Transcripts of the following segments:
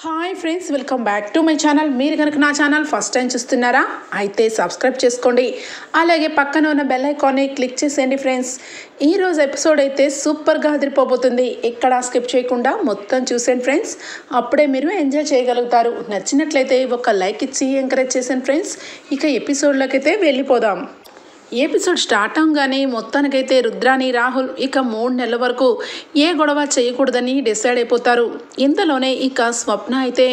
Hi friends, welcome back to my channel. మీరు కనుక నా ఛానల్ ఫస్ట్ టైం చూస్తున్నారా అయితే సబ్స్క్రైబ్ చేసుకోండి. అలాగే పక్కన ఉన్న బెల్ ఐకాన్ని క్లిక్ చేసేయండి ఫ్రెండ్స్. ఈరోజు ఎపిసోడ్ అయితే సూపర్గా అదిరిపోబోతుంది. ఎక్కడా స్కిప్ చేయకుండా మొత్తం చూసేయండి ఫ్రెండ్స్. అప్పుడే మీరు ఎంజాయ్ చేయగలుగుతారు. నచ్చినట్లయితే ఒక లైక్ ఇచ్చి ఎంకరేజ్ చేసేయండి ఫ్రెండ్స్. ఇక ఎపిసోడ్లోకి అయితే వెళ్ళిపోదాం. ఎపిసోడ్ స్టార్ట్ అవగానే మొత్తానికైతే రుద్రాని రాహుల్ ఇక 3 నెలల వరకు ఏ గొడవ చేయకూడదని డిసైడ్ అయిపోతారు. ఇంతలోనే ఇక స్వప్న అయితే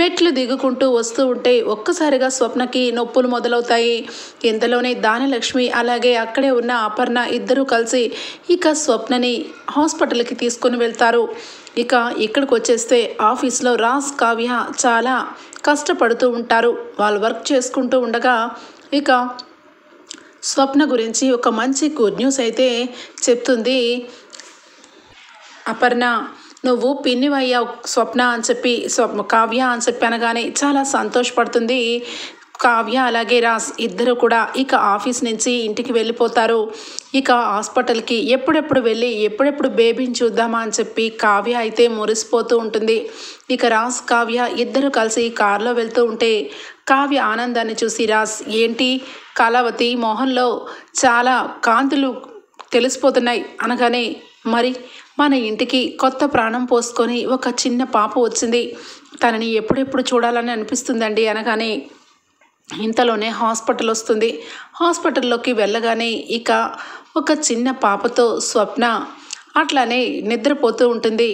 మెట్లు దిగుకుంటూ వస్తూ ఉంటే ఒక్కసారిగా స్వప్నకి నొప్పులు మొదలవుతాయి. ఇంతలోనే దానలక్ష్మి అలాగే అక్కడే ఉన్న అపర్ణ ఇద్దరూ కలిసి ఇక స్వప్నని హాస్పిటల్కి తీసుకుని వెళ్తారు. ఇక ఇక్కడికి వచ్చేస్తే ఆఫీస్లో రాజ్ కావ్య చాలా కష్టపడుతూ ఉంటారు. వాళ్ళు వర్క్ చేసుకుంటూ ఉండగా ఇక స్వప్న గురించి ఒక మంచి గుడ్ న్యూస్ అయితే చెప్తుంది అపర్ణ. నువ్వు పిన్నివయ్యావు స్వప్న అని చెప్పి కావ్య అని చెప్పి అనగానే చాలా సంతోషపడుతుంది కావ్య. అలాగే రాజ్ ఇద్దరు కూడా ఇక ఆఫీస్ నుంచి ఇంటికి వెళ్ళిపోతారు. ఇక హాస్పిటల్కి ఎప్పుడెప్పుడు వెళ్ళి ఎప్పుడెప్పుడు బేబీని చూద్దామా అని చెప్పి కావ్య అయితే మురిసిపోతూ ఉంటుంది. ఇక రాజ్ కావ్య ఇద్దరు కలిసి కారులో వెళ్తూ ఉంటే కావ్య ఆనందాన్ని చూసి రాజ్, ఏంటి కళావతి మొహంలో చాలా కాంతులు తెలిసిపోతున్నాయి అనగానే, మరి మన ఇంటికి కొత్త ప్రాణం పోసుకొని ఒక చిన్న పాప వచ్చింది, తనని ఎప్పుడెప్పుడు చూడాలని అనిపిస్తుందండి అనగానే ఇంతలోనే హాస్పిటల్ వస్తుంది. హాస్పిటల్లోకి వెళ్ళగానే ఇక ఒక చిన్న పాపతో స్వప్న అట్లానే నిద్రపోతూ ఉంటుంది.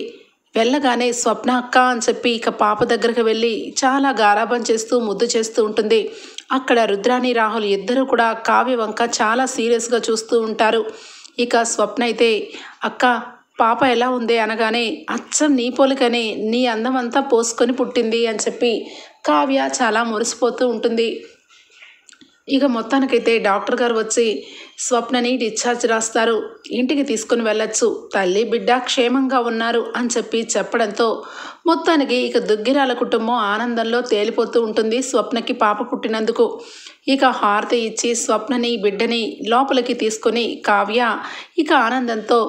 వెళ్ళగానే స్వప్న అక్క అని చెప్పి ఇక పాప దగ్గరికి వెళ్ళి చాలా గారాబం చేస్తూ ముద్దు చేస్తూ ఉంటుంది. అక్కడ రుద్రాని రాహుల్ ఇద్దరు కూడా కావ్య వంక చాలా సీరియస్గా చూస్తూ ఉంటారు. ఇక స్వప్న అయితే, అక్క పాప ఎలా ఉంది అనగానే, అచ్చం నీ పోలికనే నీ అందం అంతా పోసుకొని పుట్టింది అని చెప్పి కావ్య చాలా మురిసిపోతూ ఉంటుంది. ఇక మొత్తానికైతే డాక్టర్ గారు వచ్చి స్వప్నని డిశ్చార్జ్ రాస్తారు. ఇంటికి తీసుకుని వెళ్ళొచ్చు, తల్లి బిడ్డ క్షేమంగా ఉన్నారు అని చెప్పి చెప్పడంతో మొత్తానికి ఇక దుగ్గిరాల కుటుంబం ఆనందంలో తేలిపోతూ ఉంటుంది స్వప్నకి పాప పుట్టినందుకు. ఇక హారతి ఇచ్చి స్వప్నని బిడ్డని లోపలికి తీసుకొని కావ్య ఇక ఆనందంతో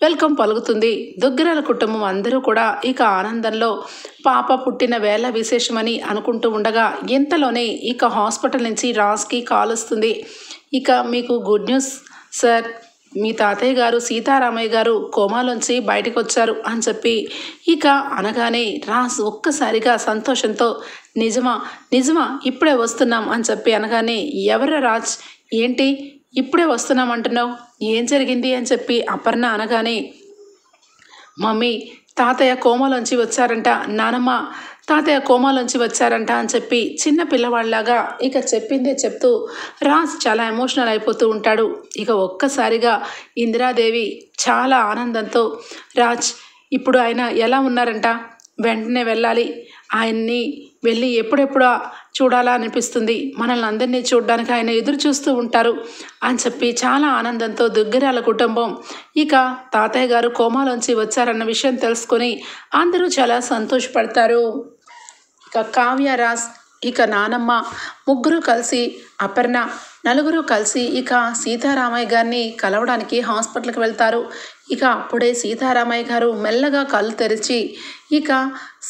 వెల్కమ్ పలుకుతుంది. దుగ్గిరాల కుటుంబం అందరూ కూడా ఇక ఆనందంలో పాప పుట్టిన వేళ విశేషమని అనుకుంటూ ఉండగా ఇంతలోనే ఇక హాస్పిటల్ నుంచి రాజ్కి కాల్ వస్తుంది. ఇక మీకు గుడ్ న్యూస్ సార్, మీ తాతయ్య గారు సీతారామయ్య గారు కోమాలోంచి బయటకు వచ్చారు అని చెప్పి ఇక అనగానే రాజ్ ఒక్కసారిగా సంతోషంతో, నిజమా నిజమా ఇప్పుడే వస్తున్నాం అని చెప్పి అనగానే, ఎవరా రాజ్, ఏంటి ఇప్పుడే వస్తున్నామంటున్నావు, ఏం జరిగింది అని చెప్పి అపర్ణ అనగానే, మమ్మీ తాతయ్య కోమాలోంచి వచ్చారంట, నానమ్మ తాతయ్య కోమాలోంచి వచ్చారంట అని చెప్పి చిన్న పిల్లవాళ్ళలాగా ఇక చెప్పిందే చెప్తూ రాజ్ చాలా ఎమోషనల్ అయిపోతూ ఉంటాడు. ఇక ఒక్కసారిగా ఇందిరాదేవి చాలా ఆనందంతో, రాజ్ ఇప్పుడు ఆయన ఎలా ఉన్నారంట, వెంటనే వెళ్ళాలి, ఆయన్ని వెళ్ళి ఎప్పుడెప్పుడా చూడాలా అనిపిస్తుంది, మనల్ని అందరినీ చూడడానికి ఆయన ఎదురు చూస్తూ ఉంటారు అని చెప్పి చాలా ఆనందంతో దుగ్గిరాల కుటుంబం ఇక తాతయ్య గారు కోమాలోంచి వచ్చారన్న విషయం తెలుసుకొని అందరూ చాలా సంతోషపడతారు. ఇక కావ్య, రాజ్ ఇక నానమ్మ ముగ్గురు కలిసి అపర్ణ నలుగురు కలిసి ఇక సీతారామయ్య గారిని కలవడానికి హాస్పిటల్కి వెళ్తారు. ఇక అప్పుడే సీతారామయ్య గారు మెల్లగా కళ్ళు తెరిచి ఇక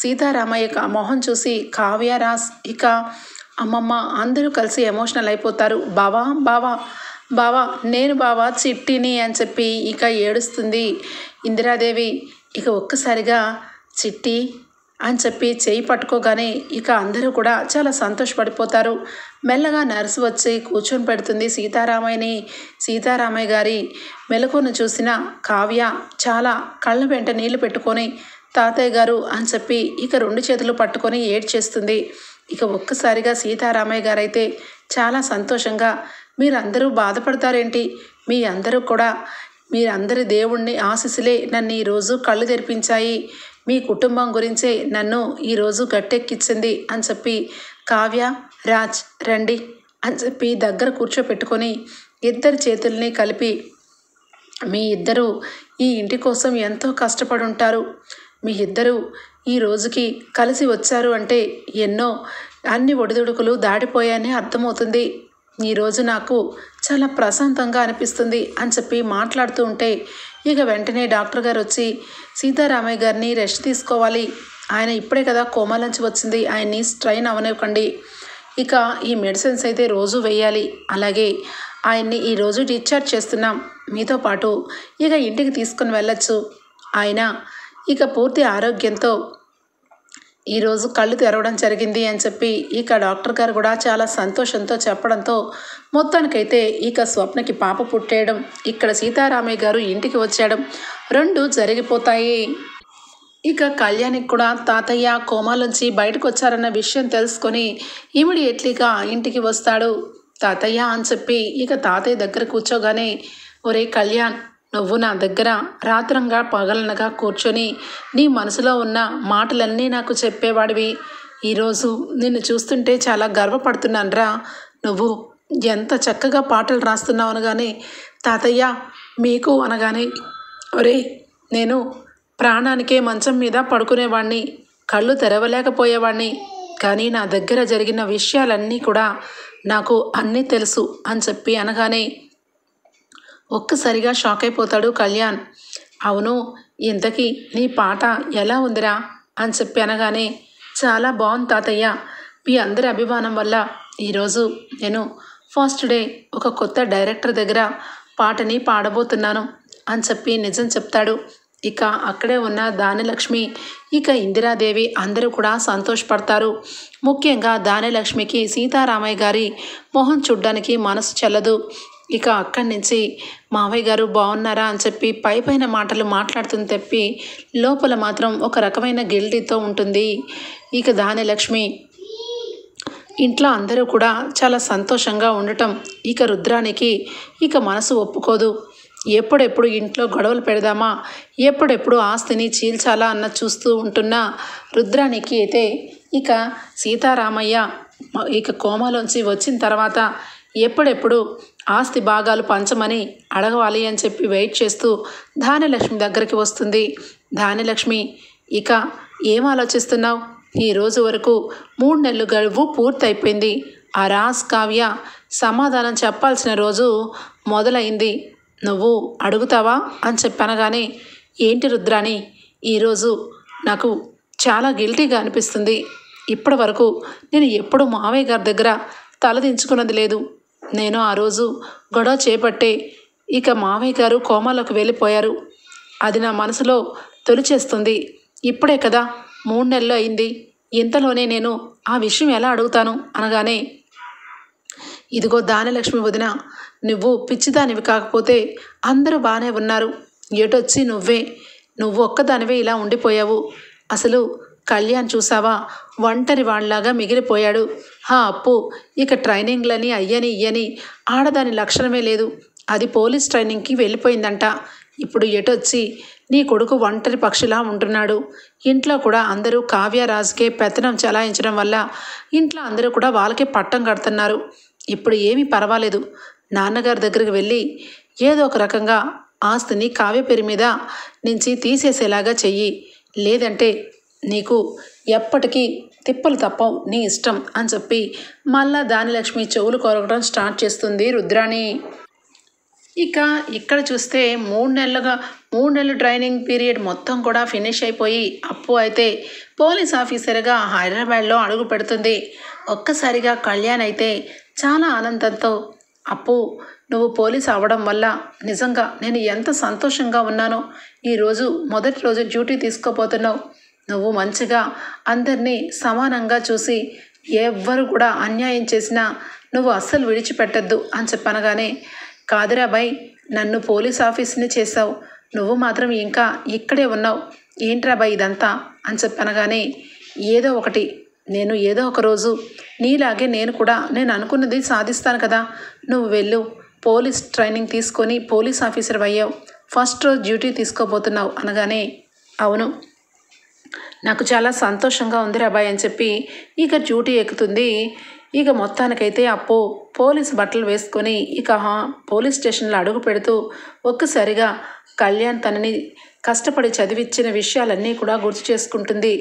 సీతారామయ్య మొహం చూసి కావ్య, రాజ్ ఇక అమ్మమ్మ అందరూ కలిసి ఎమోషనల్ అయిపోతారు. బావా బావా బావా నేను బావా చిట్టిని అని చెప్పి ఇక ఏడుస్తుంది ఇందిరాదేవి. ఇక ఒక్కసారిగా చిట్టి అని చెప్పి చేయి పట్టుకోగానే ఇక అందరూ కూడా చాలా సంతోషపడిపోతారు. మెల్లగా నర్సు వచ్చి కూర్చొని పెడుతుంది సీతారామయ్యని. సీతారామయ్య గారి మెలకువను చూసిన కావ్య చాలా కళ్ళ వెంట నీళ్లు పెట్టుకొని, తాతయ్య గారు అని చెప్పి ఇక 2 చేతులు పట్టుకొని ఏడ్చేస్తుంది. ఇక ఒక్కసారిగా సీతారామయ్య గారు అయితే చాలా సంతోషంగా, మీరందరూ బాధపడతారేంటి, మీ అందరూ కూడా మీరందరి దేవుణ్ణి ఆశీస్సులే నన్ను ఈరోజు కళ్ళు తెరిపించాయి, మీ కుటుంబం గురించే నన్ను ఈరోజు గట్టెక్కించింది అని చెప్పి కావ్య, రాజ్ రండి అని చెప్పి దగ్గర కూర్చోపెట్టుకొని ఇద్దరి చేతుల్ని కలిపి, మీ ఇద్దరు ఈ ఇంటి కోసం ఎంతో కష్టపడి ఉంటారు, మీ ఇద్దరు ఈ రోజుకి కలిసి వచ్చారు అంటే అన్ని ఒడిదుడుకులు దాటిపోయాయని అర్థమవుతుంది, ఈరోజు నాకు చాలా ప్రశాంతంగా అనిపిస్తుంది అని చెప్పి మాట్లాడుతూ ఉంటే ఇక వెంటనే డాక్టర్ గారు వచ్చి, సీతారామయ్య గారిని రెస్ట్ తీసుకోవాలి, ఆయన ఇప్పుడే కదా కోమా నుంచి వచ్చింది, ఆయన్ని స్ట్రైన్ అవనివ్వకండి. ఇక ఈ మెడిసిన్స్ అయితే రోజు వేయాలి. అలాగే ఆయన్ని ఈరోజు డిశ్చార్జ్ చేస్తున్నాం. మీతో పాటు ఇక ఇంటికి తీసుకుని వెళ్ళొచ్చు. ఆయన ఇక పూర్తి ఆరోగ్యంతో ఈరోజు కళ్ళు తెరవడం జరిగింది అని చెప్పి ఇక డాక్టర్ గారు కూడా చాలా సంతోషంతో చెప్పడంతో మొత్తానికైతే ఇక స్వప్నకి పాప పుట్టేయడం, ఇక్కడ సీతారామయ్య గారు ఇంటికి వచ్చేయడం రెండు జరిగిపోతాయి. ఇక కళ్యాణికి కూడా తాతయ్య కోమాలోంచి బయటకు వచ్చారన్న విషయం తెలుసుకొని ఇమీడియట్లీగా ఇంటికి వస్తాడు. తాతయ్య అని చెప్పి ఇక తాతయ్య దగ్గర కూర్చోగానే, ఒరే కళ్యాణ్, నువ్వు నా దగ్గర రాత్రంగా పగలనగా కూర్చొని నీ మనసులో ఉన్న మాటలన్నీ నాకు చెప్పేవాడివి. ఈరోజు నిన్ను చూస్తుంటే చాలా గర్వపడుతున్నానురా. నువ్వు ఎంత చక్కగా పాటలు రాస్తున్నావు అనగానే, తాతయ్య మీకు అనగానే, ఒరే నేను ప్రాణానికే మంచం మీద పడుకునేవాడిని, కళ్ళు తెరవలేకపోయేవాడిని. కానీ నా దగ్గర జరిగిన విషయాలన్నీ కూడా నాకు అన్నీ తెలుసు అని చెప్పి అనగానే ఒక్కసారిగా షాక్ అయిపోతాడు కళ్యాణ్. అవును, ఇంతకీ నీ పాట ఎలా ఉందిరా అని చెప్పి అనగానే, చాలా బాగుంది తాతయ్య. మీ అందరి అభిమానం వల్ల ఈరోజు నేను ఫస్ట్ డే ఒక కొత్త డైరెక్టర్ దగ్గర పాటని పాడబోతున్నాను అని చెప్పి నిజం చెప్తాడు. ఇక అక్కడే ఉన్న దానిలక్ష్మి, ఇక ఇందిరాదేవి అందరూ కూడా సంతోషపడతారు. ముఖ్యంగా దానిలక్ష్మికి సీతారామయ్య గారి మొహం చూడ్డానికి మనసు చెల్లదు. ఇక అక్కడి నుంచి మావయ్య గారు బాగున్నారా అని చెప్పి పైపైన మాటలు మాట్లాడుతుంది తప్పి లోపల మాత్రం ఒక రకమైన గిల్టీతో ఉంటుంది. ఇక దానిలక్ష్మి ఇంట్లో అందరూ కూడా చాలా సంతోషంగా ఉండటం ఇక రుద్రానికి ఇక మనసు ఒప్పుకోదు. ఎప్పుడెప్పుడు ఇంట్లో గొడవలు పెడదామా, ఎప్పుడెప్పుడు ఆస్తిని చీల్చాలా అన్న చూస్తూ ఉంటున్న రుద్రానికి అయితే ఇక సీతారామయ్య ఇక కోమాలోంచి వచ్చిన తర్వాత ఎప్పుడెప్పుడు ఆస్తి భాగాలు పంచమని అడగవాలి అని చెప్పి వెయిట్ చేస్తూ ధాన్యలక్ష్మి దగ్గరికి వస్తుంది. ధాన్యలక్ష్మి, ఇక ఏం ఆలోచిస్తున్నావు? ఈ రోజు వరకు 3 నెలలు గడువు పూర్తయిపోయింది. ఆ రాజ్ కావ్య సమాధానం చెప్పాల్సిన రోజు మొదలైంది. నువ్వు అడుగుతావా అని చెప్పనగానే, ఏంటి రుద్రాని, ఈరోజు నాకు చాలా గిల్టీగా అనిపిస్తుంది. ఇప్పటి వరకు నేను ఎప్పుడు మావయ్య గారి దగ్గర తలదించుకున్నది లేదు. నేను ఆ రోజు గొడవ చేపట్టే ఇక మావయ్య గారు కోమాలోకి వెళ్ళిపోయారు. అది నా మనసులో తొలిచేస్తుంది. ఇప్పుడే కదా 3 నెలలు అయింది. ఇంతలోనే నేను ఆ విషయం ఎలా అడుగుతాను అనగానే, ఇదిగో దానలక్ష్మి వదిన, నువ్వు పిచ్చిదానివి కాకపోతే అందరూ బాగానే ఉన్నారు. ఎటొచ్చి నువ్వు ఒక్కదానివే ఇలా ఉండిపోయావు. అసలు కళ్యాణ్ చూసావా, ఒంటరి వాళ్ళలాగా మిగిలిపోయాడు. అప్పు ఇక ట్రైనింగ్లని ఇయ్యని ఆడదాని లక్షణమే లేదు. అది పోలీస్ ట్రైనింగ్కి వెళ్ళిపోయిందంట. ఇప్పుడు ఎటొచ్చి నీ కొడుకు ఒంటరి పక్షిలా ఉంటున్నాడు. ఇంట్లో కూడా అందరూ కావ్యరాజుకే పెత్తనం చలాయించడం వల్ల ఇంట్లో అందరూ కూడా వాళ్ళకే పట్టం కడుతున్నారు. ఇప్పుడు ఏమీ పర్వాలేదు, నాన్నగారి దగ్గరికి వెళ్ళి ఏదో ఒక రకంగా ఆస్తిని కావ్య పేరు మీద నుంచి తీసేసేలాగా చెయ్యి. లేదంటే నీకు ఎప్పటికీ తిప్పలు తప్పవు, నీ ఇష్టం అని చెప్పి మళ్ళా దానిలక్ష్మి చెవులు కొరకడం స్టార్ట్ చేస్తుంది రుద్రాణి. ఇక ఇక్కడ చూస్తే 3 నెలలు ట్రైనింగ్ పీరియడ్ మొత్తం కూడా ఫినిష్ అయిపోయి అప్పు అయితే పోలీస్ ఆఫీసర్గా హైదరాబాద్లో అడుగు పెడుతుంది. ఒక్కసారిగా కళ్యాణ్ అయితే చాలా ఆనందంతో, అప్పు నువ్వు పోలీస్ అవ్వడం వల్ల నిజంగా నేను ఎంత సంతోషంగా ఉన్నానో. ఈరోజు మొదటి రోజు డ్యూటీ తీసుకోపోతున్నావు. నువ్వు మంచిగా అందరినీ సమానంగా చూసి ఎవ్వరు కూడా అన్యాయం చేసినా నువ్వు అస్సలు విడిచిపెట్టద్దు అని చెప్పనగానే, కాదురా బాయ్, నన్ను పోలీస్ ఆఫీస్ని చేసావు, నువ్వు మాత్రం ఇంకా ఇక్కడే ఉన్నావు, ఏంట్రా బాయ్ ఇదంతా అని చెప్పనగానే, ఏదో ఒకటి, నేను ఏదో ఒక రోజు నీలాగే నేను అనుకున్నది సాధిస్తాను కదా. నువ్వు వెళ్ళు, పోలీస్ ట్రైనింగ్ తీసుకొని పోలీస్ ఆఫీసర్ అయ్యావు, ఫస్ట్ రోజు డ్యూటీ తీసుకోబోతున్నావు అనగానే, అవును నాకు చాలా సంతోషంగా ఉంది రాబాయ్ అని చెప్పి ఇక డ్యూటీ ఎక్కుతుంది. ఇక మొత్తానికైతే అప్పు పోలీస్ బట్టలు వేసుకొని ఇక పోలీస్ స్టేషన్లో అడుగు పెడుతూ ఒక్కసారిగా కళ్యాణ్ తనని కష్టపడి చదివించిన విషయాలన్నీ కూడా గుర్తు చేసుకుంటుంది.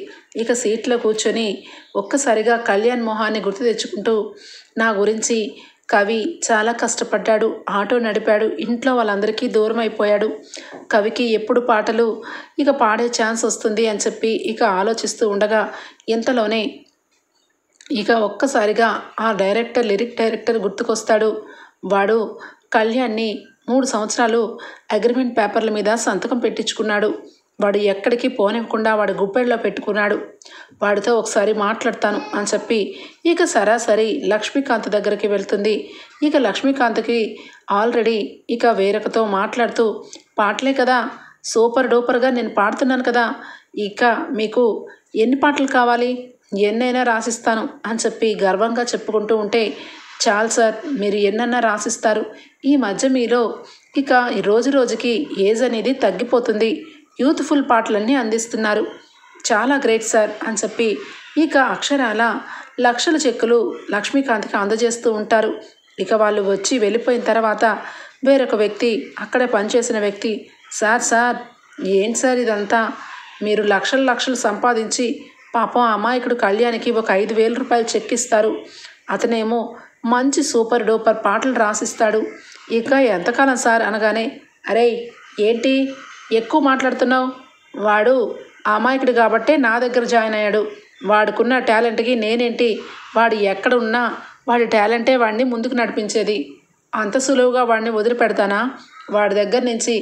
ఇక సీట్లో కూర్చొని ఒక్కసారిగా కళ్యాణ్ మొహాన్ని గుర్తు తెచ్చుకుంటూ, నా గురించి కవి చాలా కష్టపడ్డాడు, ఆటో నడిపాడు, ఇంట్లో వాళ్ళందరికీ దూరం అయిపోయాడు. కవికి ఎప్పుడు పాటలు ఇక పాడే ఛాన్స్ వస్తుంది అని చెప్పి ఇక ఆలోచిస్తూ ఉండగా ఇంతలోనే ఇక ఒక్కసారిగా ఆ లిరిక్ డైరెక్టర్ గుర్తుకొస్తాడు. వాడు కళ్యాణ్ని 3 సంవత్సరాలు అగ్రిమెంట్ పేపర్ల మీద సంతకం పెట్టించుకున్నాడు. వాడు ఎక్కడికి పోనివ్వకుండా వాడు గుప్పెట్లో పెట్టుకున్నాడు. వాడితో ఒకసారి మాట్లాడతాను అని చెప్పి ఇక సరాసరి లక్ష్మీకాంత్ దగ్గరికి వెళ్తుంది. ఇక లక్ష్మీకాంత్కి ఆల్రెడీ ఇక వేరొకతో మాట్లాడుతూ, పాటలే కదా, సూపర్ డూపర్గా నేను పాడుతున్నాను కదా, ఇక మీకు ఎన్ని పాటలు కావాలి, ఎన్నైనా రాసిస్తాను అని చెప్పి గర్వంగా చెప్పుకుంటూ ఉంటే, చాలు సార్, మీరు ఎన్నన్నా రాసిస్తారు, ఈ మధ్య మీలో ఇక రోజు రోజుకి ఏజ్ అనేది తగ్గిపోతుంది, యూత్ఫుల్ పాటలన్నీ అందిస్తున్నారు, చాలా గ్రేట్ సార్ అని చెప్పి ఇక అక్షరాల లక్షల చెక్కులు లక్ష్మీకాంత్కి అందజేస్తూ ఉంటారు. ఇక వాళ్ళు వచ్చి వెళ్ళిపోయిన తర్వాత వేరొక వ్యక్తి, అక్కడే పనిచేసిన వ్యక్తి, సార్ ఏంటి సార్ ఇదంతా, మీరు లక్షలు సంపాదించి పాపం అమాయకుడు కళ్యాణ్కి ఒక 5,000 రూపాయలు చెక్ ఇస్తారు, అతనేమో మంచి సూపర్ డూపర్ పాటలు రాసిస్తాడు, ఇక ఎంతకాలం సార్ అనగానే, అరే ఏంటి ఎక్కువ మాట్లాడుతున్నావు, వాడు అమాయకుడు కాబట్టే నా దగ్గర జాయిన్ అయ్యాడు, వాడుకున్న టాలెంట్కి నేనేంటి, వాడు ఎక్కడ ఉన్నా వాడి టాలెంటే వాడిని ముందుకు నడిపించేది, అంత సులువుగా వాడిని వదిలిపెడతానా, వాడి దగ్గర నుంచి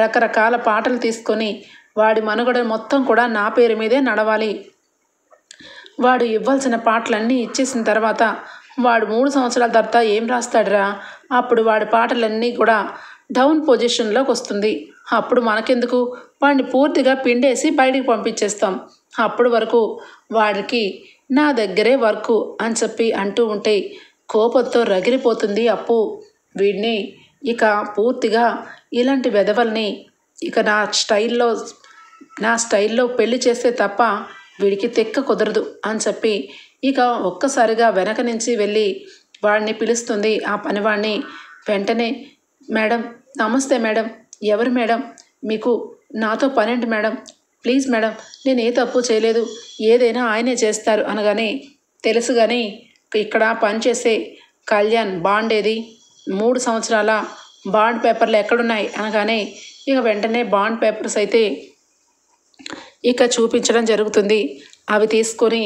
రకరకాల పాటలు తీసుకొని వాడి మనుగడ మొత్తం కూడా నా పేరు మీదే నడవాలి, వాడు ఇవ్వాల్సిన పాటలన్నీ ఇచ్చేసిన తర్వాత వాడు 3 సంవత్సరాల తర్వాత ఏం రాస్తాడురా, అప్పుడు వాడి పాటలన్నీ కూడా డౌన్ పొజిషన్లోకి వస్తుంది, అప్పుడు మనకెందుకు, వాడిని పూర్తిగా పిండేసి బయటికి పంపించేస్తాం, అప్పుడు వరకు వాడికి నా దగ్గరే వర్కు అని చెప్పి అంటూ ఉంటే కోపంతో రగిలిపోతుంది అప్పు. వీడిని ఇక పూర్తిగా ఇలాంటి వెధవల్ని ఇక నా స్టైల్లో పెళ్లి చేస్తే తప్ప వీడికి తెక్క కుదరదు అని చెప్పి ఇక ఒక్కసారిగా వెనక నుంచి వెళ్ళి వాడిని పిలుస్తుంది ఆ పనివాడిని. వెంటనే, మేడం నమస్తే మేడం, ఎవరు మేడం, మీకు నాతో పనేంటి మేడం, ప్లీజ్ మేడం, నేను ఏ తప్పు చేయలేదు, ఏదైనా ఆయనే చేస్తారు అనగానే, తెలుసు కానీ ఇక్కడ పనిచేసే కళ్యాణ్ బాండ్ ఏది, 3 సంవత్సరాల బాండ్ పేపర్లు ఎక్కడున్నాయి అనగానే ఇక వెంటనే బాండ్ పేపర్స్ అయితే ఇక చూపించడం జరుగుతుంది. అవి తీసుకొని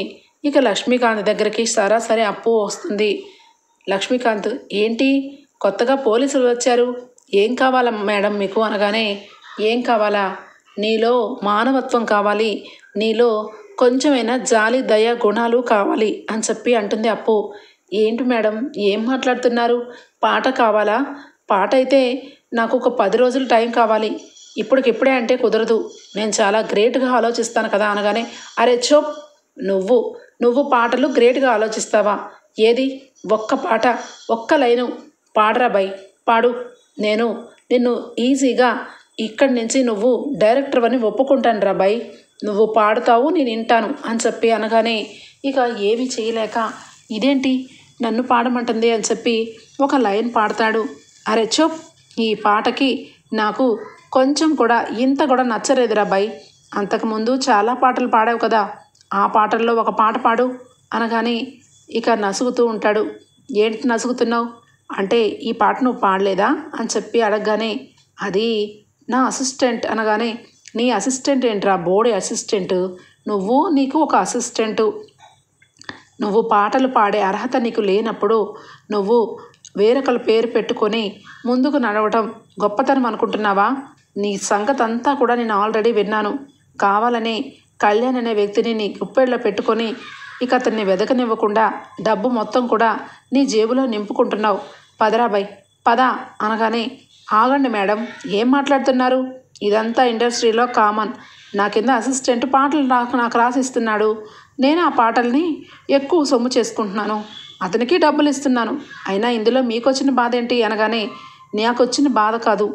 ఇక లక్ష్మీకాంత్ దగ్గరికి సరాసరి అప్పు వస్తుంది. లక్ష్మీకాంత్, ఏంటి కొత్తగా పోలీసులు వచ్చారు, ఏం కావాలా మేడం మీకు అనగానే, ఏం కావాలా, నీలో మానవత్వం కావాలి, నీలో కొంచెమైనా జాలి దయ గుణాలు కావాలి అని చెప్పి అంటుంది అప్పు. ఏంటి మేడం ఏం మాట్లాడుతున్నారు, పాట కావాలా, పాట అయితే నాకు ఒక 10 రోజులు టైం కావాలి, ఇప్పటికిప్పుడే అంటే కుదరదు, నేను చాలా గ్రేట్గా ఆలోచిస్తాను కదా అనగానే, అరే చోప్, నువ్వు పాటలు గ్రేట్గా ఆలోచిస్తావా, ఏది ఒక్క పాట ఒక్క లైను పాడరా బై, పాడు, నేను నిన్ను ఈజీగా ఇక్కడి నుంచి నువ్వు డైరెక్టర్ అని ఒప్పుకుంటాను రా బై, నువ్వు పాడుతావు నేను వింటాను అని చెప్పి అనగానే ఇక ఏమీ చేయలేక, ఇదేంటి నన్ను పాడమంటుంది అని చెప్పి ఒక లైన్ పాడతాడు. అరే చోప్, ఈ పాటకి నాకు కొంచెం కూడా ఇంత కూడా నచ్చలేదురా బై, అంతకుముందు చాలా పాటలు పాడావు కదా, ఆ పాటల్లో ఒక పాట పాడు అనగానే ఇక నసుగుతూ ఉంటాడు. ఏంటి నసుగుతున్నావు అంటే, ఈ పాట నువ్వు పాడలేదా అని చెప్పి అడగగానే, అది నా అసిస్టెంట్ అనగానే, నీ అసిస్టెంట్ ఏంట్రా, బోర్డు అసిస్టెంట్, నీకు ఒక అసిస్టెంటు, నువ్వు పాటలు పాడే అర్హత నీకు లేనప్పుడు నువ్వు వేరొకరి పేరు పెట్టుకొని ముందుకు నడవటం గొప్పతనం అనుకుంటున్నావా, నీ సంగతి అంతా కూడా నేను ఆల్రెడీ విన్నాను, కావాలని కళ్యాణ్ అనే వ్యక్తిని నీ గుప్పెళ్ళలో పెట్టుకొని ఇక అతన్ని వెదకనివ్వకుండా డబ్బు మొత్తం కూడా నీ జేబులో నింపుకుంటున్నావు, పదరా బై పద అనగానే, ఆగండి మేడం ఏం మాట్లాడుతున్నారు, ఇదంతా ఇండస్ట్రీలో కామన్, నా కింద అసిస్టెంట్ పాటలు నాకు రాసిస్తున్నాడు, నేను ఆ పాటల్ని ఎక్కువ సొమ్ము చేసుకుంటున్నాను, అతనికి డబ్బులు ఇస్తున్నాను, అయినా ఇందులో మీకు వచ్చిన బాధ ఏంటి అనగానే, నాకు వచ్చిన బాధ కాదు,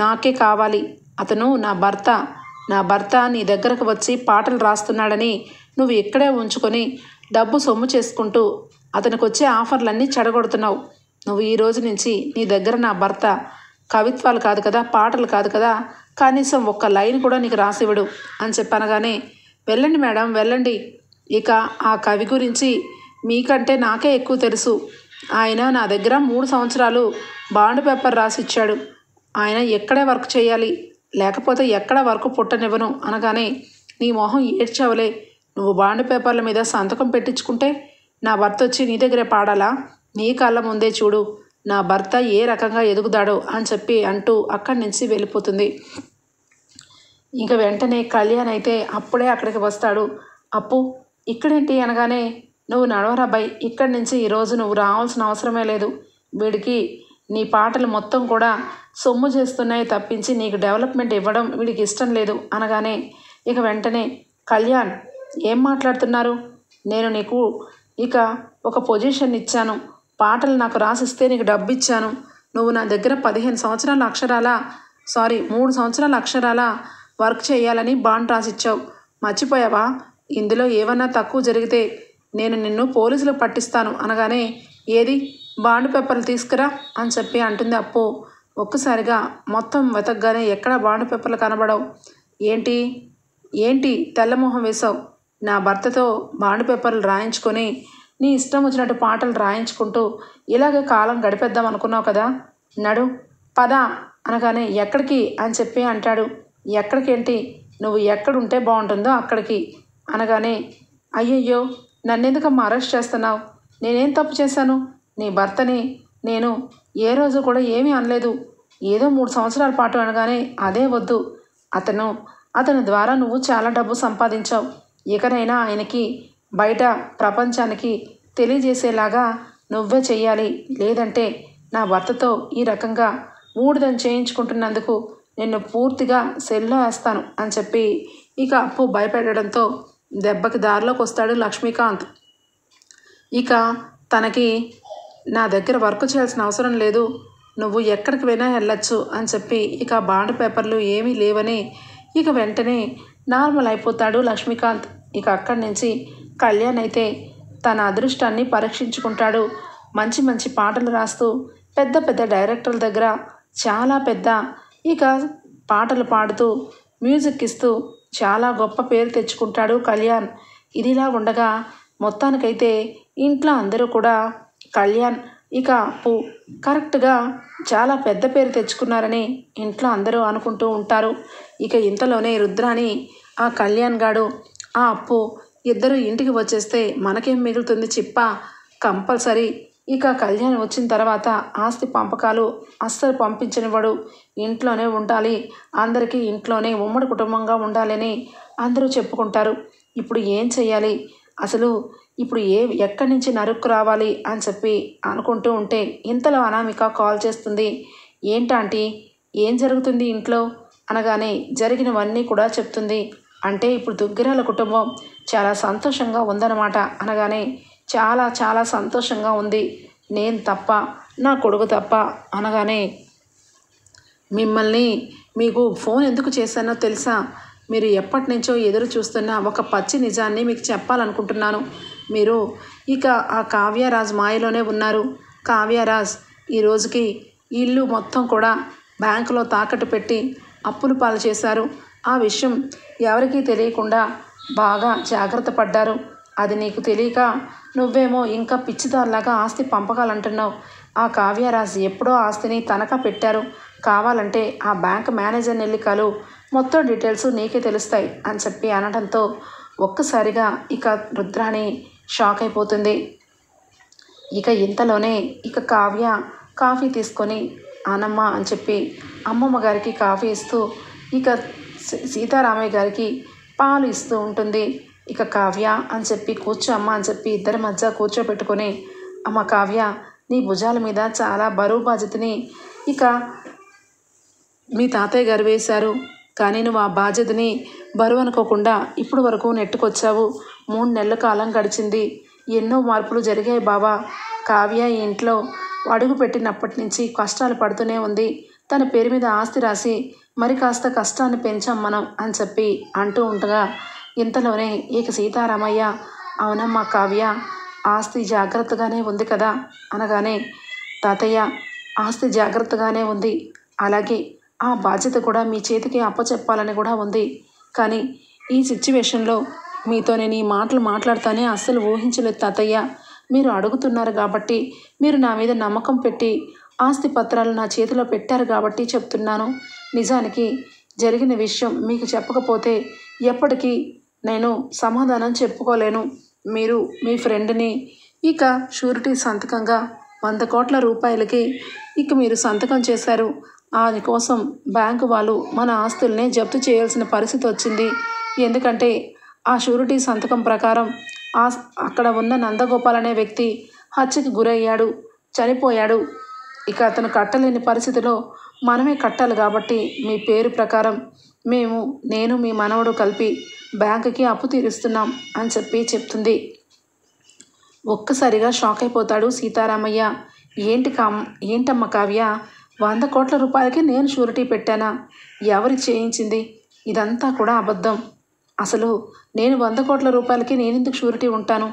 నాకే కావాలి, అతను నా భర్త నీ దగ్గరకు వచ్చి పాటలు రాస్తున్నాడని నువ్వు ఇక్కడే ఉంచుకొని డబ్బు సొమ్ము చేసుకుంటూ అతనికి వచ్చే ఆఫర్లన్నీ చెడగొడుతున్నావు, నువ్వు ఈ రోజు నుంచి నీ దగ్గర నా భర్త కవిత్వాలు కాదు కదా, పాటలు కాదు కదా, కనీసం ఒక్క లైన్ కూడా నీకు రాసివ్వడు అని చెప్పనగానే, వెళ్ళండి మేడం వెళ్ళండి, ఇక ఆ కవి గురించి మీకంటే నాకే ఎక్కువ తెలుసు, ఆయన నా దగ్గర 3 సంవత్సరాలు బాండ్ పేపర్ రాసిచ్చాడు. ఆయన ఎక్కడే వర్క్ చేయాలి, లేకపోతే ఎక్కడ వర్క్ పుట్టనివ్వను అనగానే, నీ మొహం ఏడ్చావులే, నువ్వు బాండ్ పేపర్ల మీద సంతకం పెట్టించుకుంటే నా భర్త వచ్చి నీ దగ్గరే పాడాలా? నీ కళ్ళ ముందే చూడు నా భర్త ఏ రకంగా ఎదుగుదాడో అని చెప్పి అంటూ అక్కడి నుంచి వెళ్ళిపోతుంది. ఇంక వెంటనే కళ్యాణ్ అయితే అప్పుడే అక్కడికి వస్తాడు. అప్పు ఇక్కడేంటి అనగానే, నువ్వు నడవరాబాయ్, ఇక్కడి నుంచి ఈరోజు నువ్వు రావాల్సిన అవసరమే లేదు. వీడికి నీ పాటలు మొత్తం కూడా సొమ్ము చేస్తున్నాయి తప్పించి నీకు డెవలప్మెంట్ ఇవ్వడం వీడికి ఇష్టం లేదు అనగానే, ఇక వెంటనే కళ్యాణ్ ఏం మాట్లాడుతున్నారు? నేను నీకు ఇక ఒక పొజిషన్ ఇచ్చాను, పాటలు నాకు రాసిస్తే నీకు డబ్బు ఇచ్చాను. నువ్వు నా దగ్గర 3 సంవత్సరాల అక్షరాల వర్క్ చేయాలని బాండ్ రాసిచ్చావు, మర్చిపోయావా? ఇందులో ఏమన్నా తక్కువ జరిగితే నేను నిన్ను పోలీసులకు పట్టిస్తాను అనగానే, ఏది బాండ్ పేపర్లు తీసుకురా అని చెప్పి అంటుంది అప్పు. ఒక్కసారిగా మొత్తం వెతకగానే ఎక్కడ బాండ్ పేపర్లు కనబడవు. ఏంటి తెల్లమొహం వేసావు? నా భర్తతో బాండ్ పేపర్లు రాయించుకొని నీ ఇష్టం వచ్చినట్టు పాటలు రాయించుకుంటూ ఇలాగే కాలం గడిపేద్దాం అనుకున్నావు కదా, నడు పద అనగానే, ఎక్కడికి అని చెప్పి అంటాడు. ఎక్కడికేంటి, నువ్వు ఎక్కడుంటే బాగుంటుందో అక్కడికి అనగానే, అయ్యయ్యో నన్నెందుకమ్మా అరెస్ట్ చేస్తున్నావు? నేనేం తప్పు చేశాను? నీ భర్తని నేను ఏ రోజు కూడా ఏమీ అనలేదు. ఏదో 3 సంవత్సరాల పాటు అనగానే అదే వద్దు. అతని ద్వారా నువ్వు చాలా డబ్బు సంపాదించావు. ఇకనైనా ఆయనకి బయట ప్రపంచానికి తెలియజేసేలాగా నువ్వే చెయ్యాలి. లేదంటే నా భర్తతో ఈ రకంగా ఊడిదం చేయించుకుంటున్నందుకు నిన్ను పూర్తిగా సెల్లో వేస్తాను అని చెప్పి ఇక అప్పు భయపెట్టడంతో దెబ్బకి దారిలోకి వస్తాడు లక్ష్మీకాంత్. ఇక తనకి నా దగ్గర వర్క్ చేయాల్సిన అవసరం లేదు, నువ్వు ఎక్కడికి పోయినా వెళ్ళొచ్చు అని చెప్పి ఇక బాండ్ పేపర్లు ఏమీ లేవని ఇక వెంటనే నార్మల్ అయిపోతాడు లక్ష్మీకాంత్. ఇక అక్కడి నుంచి కళ్యాణ్ అయితే తన అదృష్టాన్ని పరీక్షించుకుంటాడు. మంచి మంచి పాటలు రాస్తూ పెద్ద పెద్ద డైరెక్టర్ల దగ్గర చాలా పెద్ద ఇక పాటలు పాడుతూ మ్యూజిక్ ఇస్తూ చాలా గొప్ప పేరు తెచ్చుకుంటాడు కళ్యాణ్. ఇదిలా ఉండగా మొత్తానికైతే ఇంట్లో అందరూ కూడా కళ్యాణ్ ఇక అప్పు కరెక్ట్గా చాలా పెద్ద పేరు తెచ్చుకున్నారని ఇంట్లో అందరూ అనుకుంటూ ఉంటారు. ఇక ఇంతలోనే రుద్రాని ఆ కళ్యాణ్ గాడు ఆ అప్పు ఇద్దరు ఇంటికి వచ్చేస్తే మనకేం మిగులుతుంది చిప్ప, కంపల్సరీ ఇక కళ్యాణ్ వచ్చిన తర్వాత ఆస్తి పంపకాలు అస్సలు పంపించనివాడు, ఇంట్లోనే ఉండాలి, అందరికీ ఇంట్లోనే ఉమ్మడి కుటుంబంగా ఉండాలని అందరూ చెప్పుకుంటారు. ఇప్పుడు ఏం చెయ్యాలి, అసలు ఇప్పుడు ఎక్కడి నుంచి నరుక్కు రావాలి అని చెప్పి అనుకుంటూ ఉంటే ఇంతలో అనామిక కాల్ చేస్తుంది. ఏంటంటీ ఏం జరుగుతుంది ఇంట్లో అనగానే జరిగినవన్నీ కూడా చెప్తుంది. అంటే ఇప్పుడు దుగ్గిరాల కుటుంబం చాలా సంతోషంగా ఉందన్నమాట అనగానే, చాలా చాలా సంతోషంగా ఉంది, నేను తప్ప నా కొడుకు తప్ప అనగానే, మీకు ఫోన్ ఎందుకు చేశానో తెలుసా? మీరు ఎప్పటి నుంచో ఎదురు చూస్తున్న ఒక పచ్చి నిజాన్ని మీకు చెప్పాలనుకుంటున్నాను. మీరు ఇక ఆ కావ్యరాజ్ మాయలోనే ఉన్నారు. కావ్యరాజ్ ఈ రోజుకి ఇల్లు మొత్తం కూడా బ్యాంకులో తాకట్టు పెట్టి అప్పులు పాలు చేశారు. ఆ విషయం ఎవరికీ తెలియకుండా బాగా జాగ్రత్త పడ్డారు. అది నీకు తెలియక నువ్వేమో ఇంకా పిచ్చిదారులాగా ఆస్తి పంపకాలంటున్నావు. ఆ కావ్యరాజ్ ఎప్పుడో ఆస్తిని తనఖా పెట్టారు. కావాలంటే ఆ బ్యాంక్ మేనేజర్ని వెళ్ళి కలు, మొత్తం డీటెయిల్స్ నీకే తెలుస్తాయి అని చెప్పి అనడంతో ఒక్కసారిగా ఇక రుద్రాణి షాక్ అయిపోతుంది. ఇక ఇంతలోనే ఇక కావ్య కాఫీ తీసుకొని ఆనమ్మ అని చెప్పి అమ్మమ్మ గారికి కాఫీ ఇస్తూ ఇక సీతారామయ్య గారికి పాలు ఇస్తూ ఉంటుంది. ఇక కావ్య అని చెప్పి కూర్చో అమ్మ అని చెప్పి ఇద్దరి మధ్య కూర్చోబెట్టుకొని, అమ్మ కావ్య నీ భుజాల మీద చాలా బరువు బాధ్యతని ఇక మీ తాతయ్య గారు వేశారు, కానీ నువ్వు ఆ బాధ్యతని బరువు అనుకోకుండా ఇప్పుడు వరకు నెట్టుకొచ్చావు. 3 నెలల కాలం గడిచింది, ఎన్నో మార్పులు జరిగాయి బావా. కావ్య ఈ ఇంట్లో అడుగు పెట్టినప్పటి నుంచి కష్టాలు పడుతూనే ఉంది. తన పేరు మీద ఆస్తి రాసి మరి కాస్త కష్టాన్ని పెంచాం మనం అని చెప్పి అంటూ ఉండగా ఇంతలోనే ఇక సీతారామయ్య, అవునమ్మా కావ్య ఆస్తి జాగ్రత్తగానే ఉంది కదా అనగానే, తాతయ్య ఆస్తి జాగ్రత్తగానే ఉంది, అలాగే ఆ బాధ్యత కూడా మీ చేతికి అప్పచెప్పాలని కూడా ఉంది. కానీ ఈ సిచ్యువేషన్లో మీతో నేను ఈ మాటలు మాట్లాడతానే అస్సలు ఊహించలేదు తాతయ్య. మీరు అడుగుతున్నారు కాబట్టి, మీరు నా మీద నమ్మకం పెట్టి ఆస్తి పత్రాలు నా చేతిలో పెట్టారు కాబట్టి చెప్తున్నాను. నిజానికి జరిగిన విషయం మీకు చెప్పకపోతే ఎప్పటికీ నేను సమాధానం చెప్పుకోలేను. మీరు మీ ఫ్రెండ్ని ఇక షూరిటీ సంతకంగా 100 కోట్ల రూపాయలకి ఇక మీరు సంతకం చేశారు. దానికోసం బ్యాంకు వాళ్ళు మన ఆస్తుల్ని జప్తు చేయాల్సిన పరిస్థితి వచ్చింది. ఎందుకంటే ఆ షూరిటీ సంతకం ప్రకారం అక్కడ ఉన్న నందగోపాల్ అనే వ్యక్తి హత్యకు గురయ్యాడు, చనిపోయాడు. ఇక అతను కట్టలేని పరిస్థితిలో మనమే కట్టాలి కాబట్టి మీ పేరు ప్రకారం నేను మీ మనవడు కలిపి బ్యాంకుకి అప్పు తీరుస్తున్నాం అని చెప్తుంది. ఒక్కసారిగా షాక్ అయిపోతాడు సీతారామయ్య. ఏంటమ్మ కావ్య, 100 కోట్ల రూపాయలకి నేను షూరిటీ పెట్టానా? ఎవరి చేయించింది? ఇదంతా కూడా అబద్ధం. అసలు నేను 100 కోట్ల రూపాయలకి నేనెందుకు షూరిటీ ఉంటాను?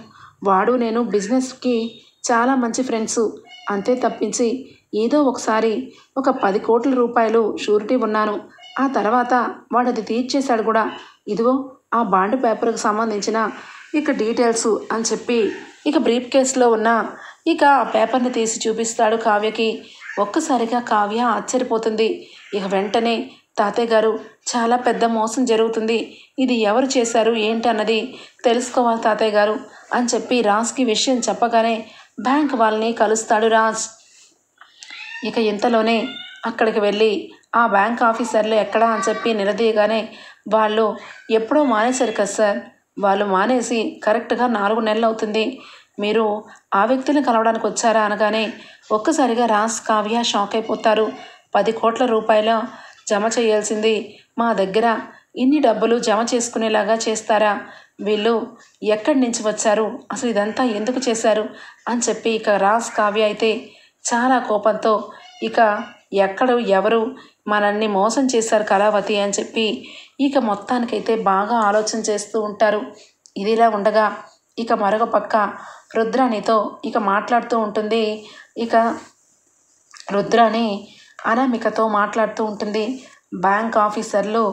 వాడు నేను బిజినెస్కి చాలా మంచి ఫ్రెండ్స్, అంతే తప్పించి ఏదో ఒకసారి ఒక 10 కోట్ల రూపాయలు షూరిటీ ఉన్నాను. ఆ తర్వాత వాడు అది తీర్చేశాడు కూడా. ఇదిగో ఆ బాండ్ పేపర్కి సంబంధించిన ఇక డీటెయిల్స్ అని చెప్పి ఇక బ్రీఫ్ కేసులో ఉన్న ఇక ఆ పేపర్ని తీసి చూపిస్తాడు కావ్యకి. ఒక్కసారిగా కావ్య ఆశ్చర్యపోతుంది. ఇక వెంటనే తాతయ్య గారు, చాలా పెద్ద మోసం జరుగుతుంది, ఇది ఎవరు చేశారు ఏంటి అన్నది తెలుసుకోవాలి తాతయ్య గారు అని చెప్పి రాజ్కి విషయం చెప్పగానే బ్యాంక్ వాళ్ళని కలుస్తాడు రాజ్. ఇక ఇంతలోనే అక్కడికి వెళ్ళి ఆ బ్యాంక్ ఆఫీసర్లు ఎక్కడా అని చెప్పి నిలదీయగానే వాళ్ళు ఎప్పుడో మానేశారు కదా సార్, వాళ్ళు మానేసి కరెక్ట్గా 4 నెలలు అవుతుంది, మీరు ఆ వ్యక్తిని కలవడానికి వచ్చారా అనగానే ఒక్కసారిగా రాజ్ కావ్య షాక్ అయిపోతారు. 10 కోట్ల రూపాయలు జమ చేయాల్సింది మా దగ్గర ఇన్ని డబ్బులు జమ చేసుకునేలాగా చేస్తారా? వీళ్ళు ఎక్కడి నుంచి వచ్చారు? అసలు ఇదంతా ఎందుకు చేశారు అని చెప్పి ఇక రాజ్ కావ్య అయితే చాలా కోపంతో ఇక ఎవరు మనల్ని మోసం చేశారు కళావతి అని చెప్పి ఇక మొత్తానికైతే బాగా ఆలోచన చేస్తూ ఉంటారు. ఇదిలా ఉండగా ఇక మరొక పక్క రుద్రాణితో ఇక మాట్లాడుతూ ఉంటుంది. ఇక రుద్రాణి అనామికతో మాట్లాడుతూ ఉంటుంది. బ్యాంక్ ఆఫీసర్లు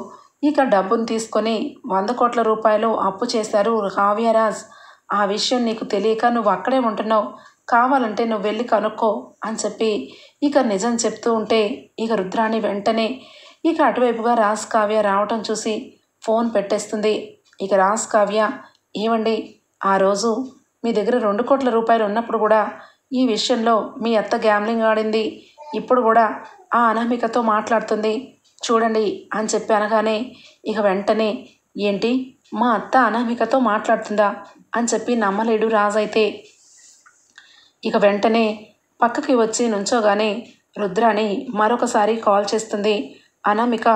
ఇక డబ్బును తీసుకొని 100 కోట్ల రూపాయలు అప్పు చేశారు కావ్యరాజ్. ఆ విషయం నీకు తెలియక నువ్వు అక్కడే ఉంటున్నావు, కావాలంటే నువ్వు వెళ్ళి కనుక్కో అని చెప్పి ఇక నిజం చెప్తూ ఉంటే ఇక రుద్రాణి వెంటనే ఇక అటువైపుగా రాజ్ కావ్య రావటం చూసి ఫోన్ పెట్టేస్తుంది. ఇక రాజ్ కావ్య, ఏమండి, ఆ రోజు మీ దగ్గర 2 కోట్ల రూపాయలు ఉన్నప్పుడు కూడా ఈ విషయంలో మీ అత్త గ్యామ్లింగ్ ఆడింది, ఇప్పుడు కూడా ఆ అనామికతో మాట్లాడుతుంది చూడండి అని చెప్పి అనగానే ఇక వెంటనే ఏంటి, మా అత్త అనామికతో మాట్లాడుతుందా అని చెప్పి నమ్మలేడు రాజ్ అయితే. ఇక వెంటనే పక్కకి వచ్చి నుంచోగానే రుద్రాణి మరొకసారి కాల్ చేస్తుంది. అనామిక,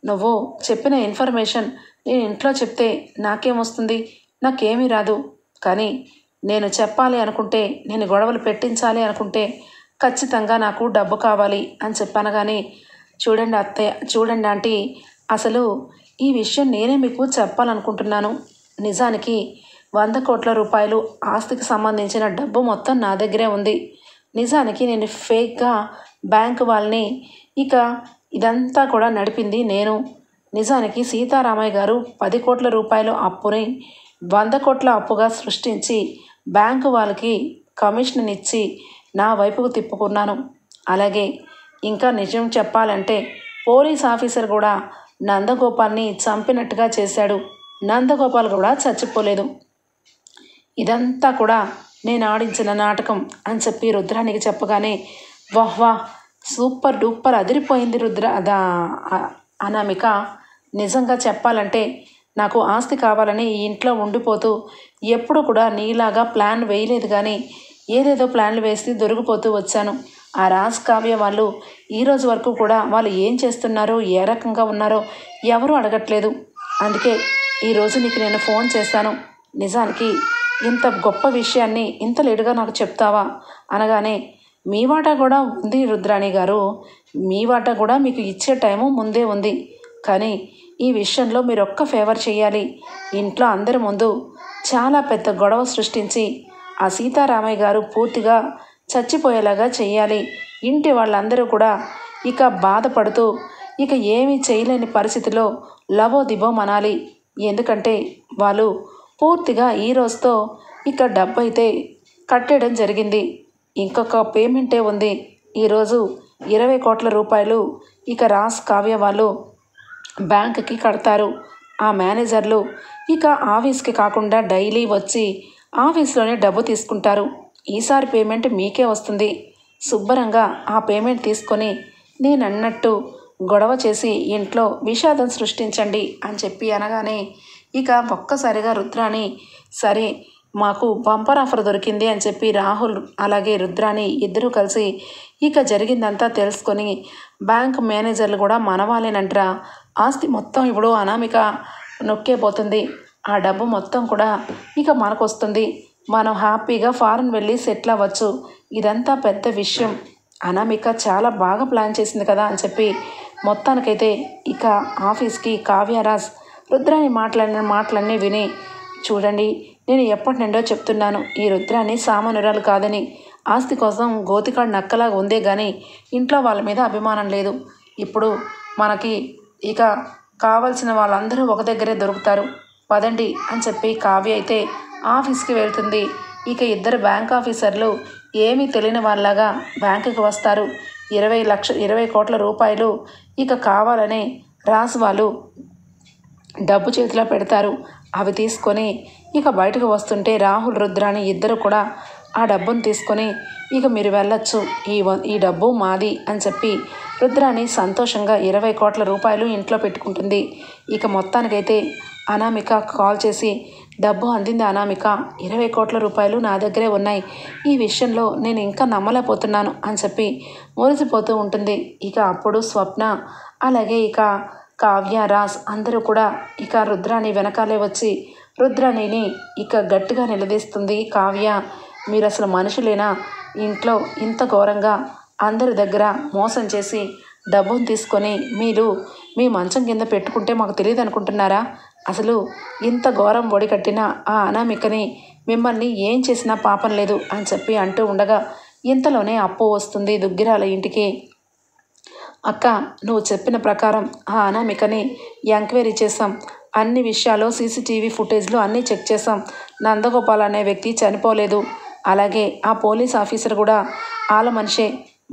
నువ్వు చెప్పిన ఇన్ఫర్మేషన్ నేను ఇంట్లో చెప్తే నాకేమొస్తుంది? నాకేమీ రాదు. కానీ నేను చెప్పాలి అనుకుంటే, నేను గొడవలు పెట్టించాలి అనుకుంటే ఖచ్చితంగా నాకు డబ్బు కావాలి అని చెప్పనగానే చూడండి ఆంటీ, అసలు ఈ విషయం నేనే మీకు చెప్పాలనుకుంటున్నాను. నిజానికి 100 కోట్ల రూపాయలు ఆస్తికి సంబంధించిన డబ్బు మొత్తం నా దగ్గరే ఉంది. నిజానికి నేను ఫేక్గా బ్యాంకు వాళ్ళని ఇక ఇదంతా కూడా నడిపింది నేను. నిజానికి సీతారామయ్య గారు 10 కోట్ల రూపాయలు అప్పుని 100 కోట్ల అప్పుగా సృష్టించి బ్యాంకు వాళ్ళకి కమిషన్ ఇచ్చి నా వైపుకు తిప్పుకున్నాను. అలాగే ఇంకా నిజం చెప్పాలంటే పోలీస్ ఆఫీసర్ కూడా నందగోపాల్ని చంపినట్టుగా చేశాడు. నందగోపాల్ కూడా చచ్చిపోలేదు. ఇదంతా కూడా నేను ఆడించిన నాటకం అని చెప్పి రుద్రానికి చెప్పగానే వాహ్ సూపర్ డూపర్ అదిరిపోయింది అనామిక. నిజంగా చెప్పాలంటే నాకు ఆస్తి కావాలని ఈ ఇంట్లో ఉండిపోతూ ఎప్పుడు కూడా నీలాగా ప్లాన్ వేయలేదు, కానీ ఏదేదో ప్లాన్లు వేసి దొరికిపోతూ వచ్చాను. ఆ రాజ్ కావ్య వాళ్ళు ఈరోజు వరకు కూడా వాళ్ళు ఏం చేస్తున్నారో, ఏ రకంగా ఉన్నారో ఎవరూ అడగట్లేదు. అందుకే ఈరోజు నీకు నేను ఫోన్ చేశాను. నిజానికి ఇంత గొప్ప విషయాన్ని ఇంత లేటుగా నాకు చెప్తావా అనగానే, మీ వాటా కూడా ఉంది రుద్రాణి గారు, మీ వాటా కూడా మీకు ఇచ్చే టైము ముందే ఉంది. కానీ ఈ విషయంలో మీరు ఒక్క ఫేవర్ చేయాలి. ఇంట్లో అందరి ముందు చాలా పెద్ద గొడవ సృష్టించి ఆ సీతారామయ్య గారు పూర్తిగా చచ్చిపోయేలాగా చెయ్యాలి. ఇంటి వాళ్ళందరూ కూడా ఇక బాధపడుతూ ఇక ఏమీ చేయలేని పరిస్థితిలో లబోదిబో మనాలి. ఎందుకంటే వాళ్ళు పూర్తిగా ఈ రోజుతో ఇక డబ్బు అయితే కట్టేయడం జరిగింది. ఇంకొక పేమెంటే ఉంది. ఈరోజు 20 కోట్ల రూపాయలు ఇక రాజ్ కావ్య వాళ్ళు బ్యాంక్కి కడతారు. ఆ మేనేజర్లు ఇక ఆఫీస్కి కాకుండా డైలీ వచ్చి ఆఫీస్లోనే డబ్బు తీసుకుంటారు. ఈసారి పేమెంట్ మీకే వస్తుంది. శుభ్రంగా ఆ పేమెంట్ తీసుకొని నేనన్నట్టు గొడవ చేసి ఇంట్లో విషాదం సృష్టించండి అని చెప్పి అనగానే ఇక ఒక్కసారిగా రుద్రాని సరే మాకు బంపర్ ఆఫర్ దొరికింది అని చెప్పి రాహుల్ అలాగే రుద్రాని ఇద్దరూ కలిసి ఇక జరిగిందంతా తెలుసుకొని బ్యాంక్ మేనేజర్లు కూడా మనవాలేనంటరా, ఆస్తి మొత్తం ఇప్పుడు అనామిక నొక్కేపోతుంది. ఆ డబ్బు మొత్తం కూడా ఇక మనకు వస్తుంది. మనం హ్యాపీగా ఫారెన్ వెళ్ళి సెటిల్ అవ్వచ్చు. ఇదంతా పెద్ద విషయం. అనామిక చాలా బాగా ప్లాన్ చేసింది కదా అని చెప్పి మొత్తానికైతే ఇక ఆఫీస్కి కావ్యరాజ్ రుద్రాని మాట్లాడిన మాటలన్నీ విని, చూడండి నేను ఎప్పటి నుండో చెప్తున్నాను ఈ రుద్రాని సామాన్యురాలు కాదని. ఆస్తి కోసం గోతికాడు నక్కలాగా ఉందే కానీ ఇంట్లో వాళ్ళ మీద అభిమానం లేదు. ఇప్పుడు మనకి ఇక కావలసిన వాళ్ళందరూ ఒక దగ్గరే దొరుకుతారు, పదండి అని చెప్పి కావ్య అయితే ఆఫీస్కి వెళ్తుంది. ఇక ఇద్దరు బ్యాంక్ ఆఫీసర్లు ఏమీ తెలియని వాళ్ళలాగా బ్యాంకుకి వస్తారు. 20 కోట్ల రూపాయలు ఇక కావాలని రాజు వాళ్ళు డబ్బు చేతిలో పెడతారు. అవి తీసుకొని ఇక బయటకు వస్తుంటే రాహుల్ రుద్రాని ఇద్దరు కూడా ఆ డబ్బును తీసుకొని ఇక మీరు వెళ్ళొచ్చు, ఈ డబ్బు మాది అని చెప్పి రుద్రాని సంతోషంగా 20 కోట్ల రూపాయలు ఇంట్లో పెట్టుకుంటుంది. ఇక మొత్తానికైతే అనామిక కాల్ చేసి, డబ్బు అందింది అనామిక, 20 కోట్ల రూపాయలు నా దగ్గరే ఉన్నాయి, ఈ విషయంలో నేను ఇంకా నమ్మలేకపోతున్నాను అని చెప్పి మురిసిపోతూ ఉంటుంది. ఇక అప్పుడు స్వప్న అలాగే ఇక కావ్య రాజ్ అందరూ కూడా ఇక రుద్రాని వెనకాలే వచ్చి రుద్రాణిని ఇక గట్టిగా నిలదీస్తుంది. కావ్య, మీరు అసలు మనుషులేనా? ఇంట్లో ఇంత ఘోరంగా అందరి దగ్గర మోసం చేసి డబ్బును తీసుకొని మీరు మీ మంచం కింద పెట్టుకుంటే మాకు తెలియదు అనుకుంటున్నారా? అసలు ఇంత ఘోరం ఒడి కట్టిన ఆ అనామికని మిమ్మల్ని ఏం చేసినా పాపం లేదు అని చెప్పి అంటూ ఉండగా ఇంతలోనే అప్పు వస్తుంది దుగ్గిరాల ఇంటికి. అక్క, నువ్వు చెప్పిన ప్రకారం ఆ అనామికని ఎంక్వైరీ చేసాం. అన్ని విషయాలు సీసీటీవీ ఫుటేజ్లు అన్నీ చెక్ చేసాం. నందగోపాల్ అనే వ్యక్తి చనిపోలేదు. అలాగే ఆ పోలీస్ ఆఫీసర్ కూడా ఆల మనిషే.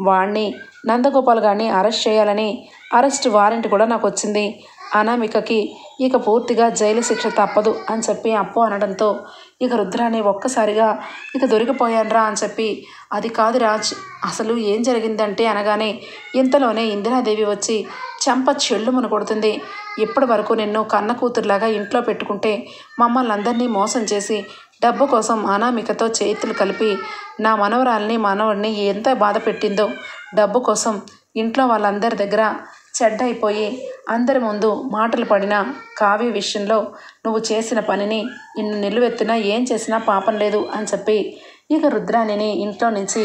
వాణ్ణి నందగోపాల్ గారిని అరెస్ట్ చేయాలని అరెస్ట్ వారెంట్ కూడా నాకు వచ్చింది. అనామికకి ఇక పూర్తిగా జైలు శిక్ష తప్పదు అని చెప్పి అప్పు అనడంతో ఇక రుద్రాని ఒక్కసారిగా ఇక దొరికిపోయాన్రా అని చెప్పి, అది కాదు రాజ్, అసలు ఏం జరిగిందంటే అనగానే ఇంతలోనే ఇందిరాదేవి వచ్చి చెంప చెల్లుమని కొడుతుంది. ఇప్పటి వరకు నిన్ను కన్న కూతురులాగా ఇంట్లో పెట్టుకుంటే మమ్మల్ని అందరినీ మోసం చేసి డబ్బు కోసం అనామికతో చేతులు కలిపి నా మనవడిని ఎంత బాధ పెట్టిందో, డబ్బు కోసం ఇంట్లో వాళ్ళందరి దగ్గర చెడ్డైపోయి అందరి ముందు మాటలు పడిన కావ్య విషయంలో నువ్వు చేసిన పనిని నిన్ను నిలువెత్తినా ఏం చేసినా పాపం లేదు అని చెప్పి ఇక రుద్రాణిని ఇంట్లో నుంచి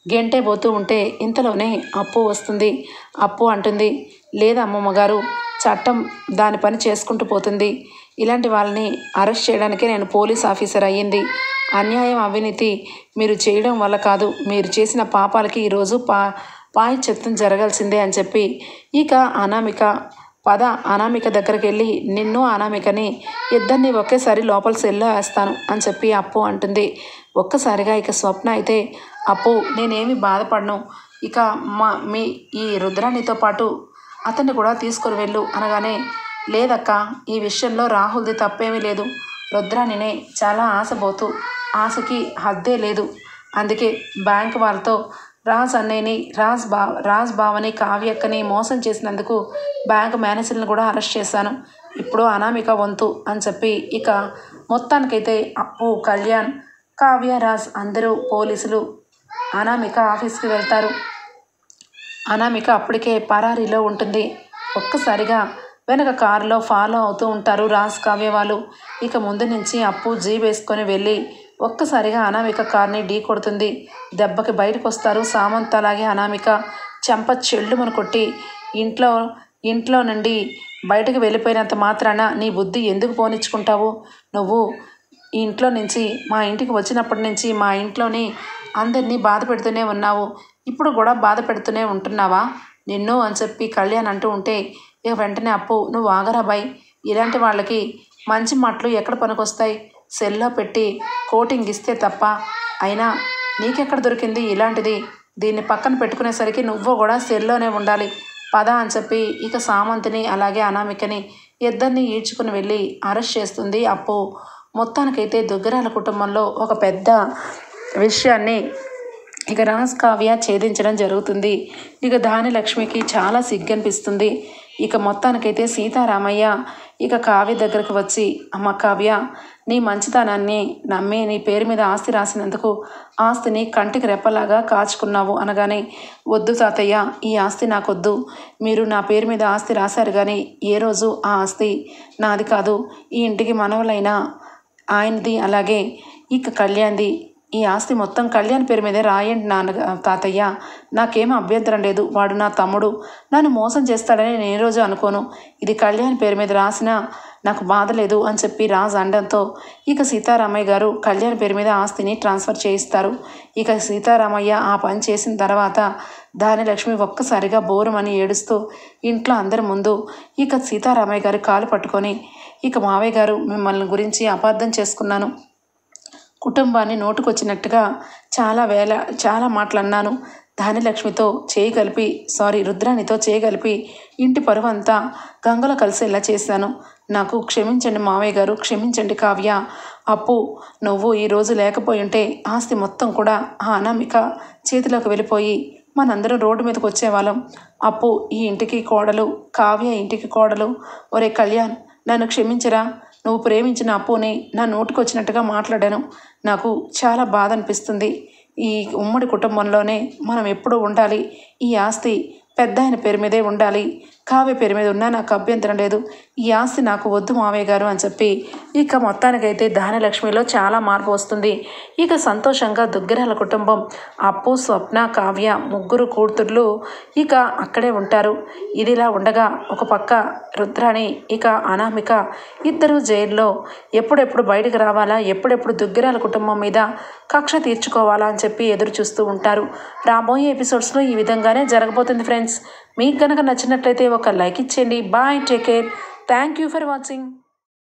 గెంటే పోతూ ఉంటే ఇంతలోనే అప్పు వస్తుంది. అప్పు అంటుంది, లేదా అమ్మమ్మగారు, చట్టం దాని పని చేసుకుంటూ పోతుంది. ఇలాంటి వాళ్ళని అరెస్ట్ చేయడానికే నేను పోలీస్ ఆఫీసర్ అయ్యింది. అన్యాయం అవినీతి మీరు చేయడం వల్ల కాదు, మీరు చేసిన పాపాలకి ఈరోజు పాయశ్చిత్తం జరగాల్సిందే అని చెప్పి ఇక అనామిక అనామిక దగ్గరికి వెళ్ళి నిన్ను అనామికని ఇద్దరిని ఒకేసారి లోపల సెల్లో వేస్తాను అని చెప్పి అప్పు అంటుంది. ఒక్కసారిగా ఇక స్వప్న అయితే, అప్పు నేనేమి బాధపడను, ఇక మీ ఈ రుద్రానితో పాటు అతన్ని కూడా తీసుకొని వెళ్ళు అనగానే, లేదక్క, ఈ విషయంలో రాహుల్ది తప్పేమీ లేదు. రుద్రానినే చాలా ఆశపోతూ ఆశకి హద్దే లేదు. అందుకే బ్యాంక్ వాళ్ళతో రాజ్ బావని కావ్యక్కని మోసం చేసినందుకు బ్యాంక్ మేనేజర్ని కూడా అరెస్ట్ చేశాను. ఇప్పుడు అనామిక వంతు అని చెప్పి ఇక మొత్తానికైతే అప్పు, కళ్యాణ్, కావ్య, రాజ్ అందరూ పోలీసులు అనామిక ఆఫీస్కి వెళ్తారు. అనామిక అప్పటికే పరారీలో ఉంటుంది. ఒక్కసారిగా వెనక కారులో ఫాలో అవుతూ ఉంటారు రాజ్, కావ్య వాళ్ళు. ఇక ముందు నుంచి అప్పు జీప్ వేసుకొని వెళ్ళి ఒక్కసారిగా అనామిక కార్ని ఢీ కొడుతుంది. దెబ్బకి బయటకు వస్తారు సామంత్ అలాగే అనామిక. చెంప చెల్లుమని కొట్టి, ఇంట్లో నుండి బయటకు వెళ్ళిపోయినంత మాత్రాన నీ బుద్ధి ఎందుకు పోనిచ్చుకుంటావు? నువ్వు ఈ ఇంట్లో నుంచి మా ఇంటికి వచ్చినప్పటి నుంచి మా ఇంట్లోని అందరినీ బాధ పెడుతూనే ఉన్నావు, ఇప్పుడు కూడా బాధ పెడుతూనే ఉంటున్నావా నిన్ను అని చెప్పి కళ్యాణ్ అంటూ ఉంటే ఇక వెంటనే అప్పు, నువ్వు ఆగరాబాయ్, ఇలాంటి వాళ్ళకి మంచి మాటలు ఎక్కడ పనికొస్తాయి? సెల్లో పెట్టి కోటింగ్ ఇస్తే తప్ప అయినా నీకెక్కడ దొరికింది ఇలాంటిది, దీన్ని పక్కన పెట్టుకునేసరికి నువ్వు కూడా సెల్లోనే ఉండాలి పద అని చెప్పి ఇక సామంతిని అలాగే అనామికని ఇద్దరిని ఈడ్చుకుని వెళ్ళి అరెస్ట్ చేస్తుంది అప్పు. మొత్తానికైతే దుగ్గరాల కుటుంబంలో ఒక పెద్ద విషయాన్ని ఇక రాజ్ కావ్య ఛేదించడం జరుగుతుంది. ఇక ధాన్యలక్ష్మికి చాలా సిగ్గనిపిస్తుంది. ఇక మొత్తానికైతే సీతారామయ్య ఇక కావ్య దగ్గరకు వచ్చి, అమ్మ కావ్య, నీ మంచితనాన్ని నమ్మి నీ పేరు మీద ఆస్తి రాసినందుకు ఆస్తిని కంటికి రెప్పలాగా కాచుకున్నావు అనగానే, వద్దు తాతయ్య, ఈ ఆస్తి నాకొద్దు. మీరు నా పేరు మీద ఆస్తి రాశారు కానీ ఏ రోజు ఆ ఆస్తి నాది కాదు. ఈ ఇంటికి మనవలైన ఆయనది అలాగే ఇక కళ్యాణ్ది. ఈ ఆస్తి మొత్తం కళ్యాణ్ పేరు మీదే రాయండి తాతయ్య, నాకేం అభ్యంతరం లేదు. వాడు నా తమ్ముడు, నన్ను మోసం చేస్తాడని నేను ఏ రోజు అనుకోను. ఇది కళ్యాణ్ పేరు మీద రాసినా నాకు బాధ లేదు అని చెప్పి రాజు అండంతో ఇక సీతారామయ్య గారు కళ్యాణ్ పేరు మీద ఆస్తిని ట్రాన్స్ఫర్ చేయిస్తారు. ఇక సీతారామయ్య ఆ పని చేసిన తర్వాత ధాన్యలక్ష్మి ఒక్కసారిగా బోరుమని ఏడుస్తూ ఇంట్లో అందరి ముందు ఇక సీతారామయ్య గారి కాలు పట్టుకొని, ఇక మావయ్య గారు, మిమ్మల్ని గురించి అపార్థం చేసుకున్నాను. కుటుంబాన్ని నోటుకొచ్చినట్టుగా చాలా మాటలు అన్నాను. ధాన్యలక్ష్మితో చేయగలిపి రుద్రాణితో చేయగలిపి ఇంటి పరువంతా గంగలో కలిసేలా చేశాను. నాకు క్షమించండి మావయ్య గారు, క్షమించండి కావ్య. అప్పు, నువ్వు ఈరోజు లేకపోయి ఉంటే ఆస్తి మొత్తం కూడా ఆ అనామిక చేతిలోకి వెళ్ళిపోయి మనందరం రోడ్డు మీదకి వచ్చేవాళ్ళం. అప్పు ఈ ఇంటికి కోడలు, కావ్య ఇంటికి కోడలు. ఒరే కళ్యాణ్, నన్ను క్షమించరా. నువ్వు ప్రేమించిన అప్పుని నా నోటికొచ్చినట్టుగా మాట్లాడాను. నాకు చాలా బాధ అనిపిస్తుంది. ఈ ఉమ్మడి కుటుంబంలోనే మనం ఎప్పుడూ ఉండాలి. ఈ ఆస్తి పెద్ద ఆయన పేరు మీదే ఉండాలి. కావ్య పేరు మీద ఉన్నా నాకు అభ్యంతరం లేదు. ఈ ఆస్తి నాకు వద్దు మావయ్య గారు అని చెప్పి ఇక మొత్తానికైతే ధాన్యలక్ష్మిలో చాలా మార్పు వస్తుంది. ఇక సంతోషంగా దుగ్గరాల కుటుంబం అప్పు, స్వప్న, కావ్య ముగ్గురు కూతుర్లు ఇక అక్కడే ఉంటారు. ఇదిలా ఉండగా ఒక పక్క రుద్రాణి ఇక అనామిక ఇద్దరు జైల్లో ఎప్పుడెప్పుడు బయటకు రావాలా, ఎప్పుడెప్పుడు దుగ్గరాల కుటుంబం మీద కక్ష తీర్చుకోవాలా అని చెప్పి ఎదురు చూస్తూ ఉంటారు. రాబోయే ఎపిసోడ్స్లో ఈ విధంగానే జరగబోతుంది ఫ్రెండ్స్. మీకు కనుక నచ్చినట్లయితే ఒక లైక్ ఇచ్చేయండి. Bye, take care, thank you for watching.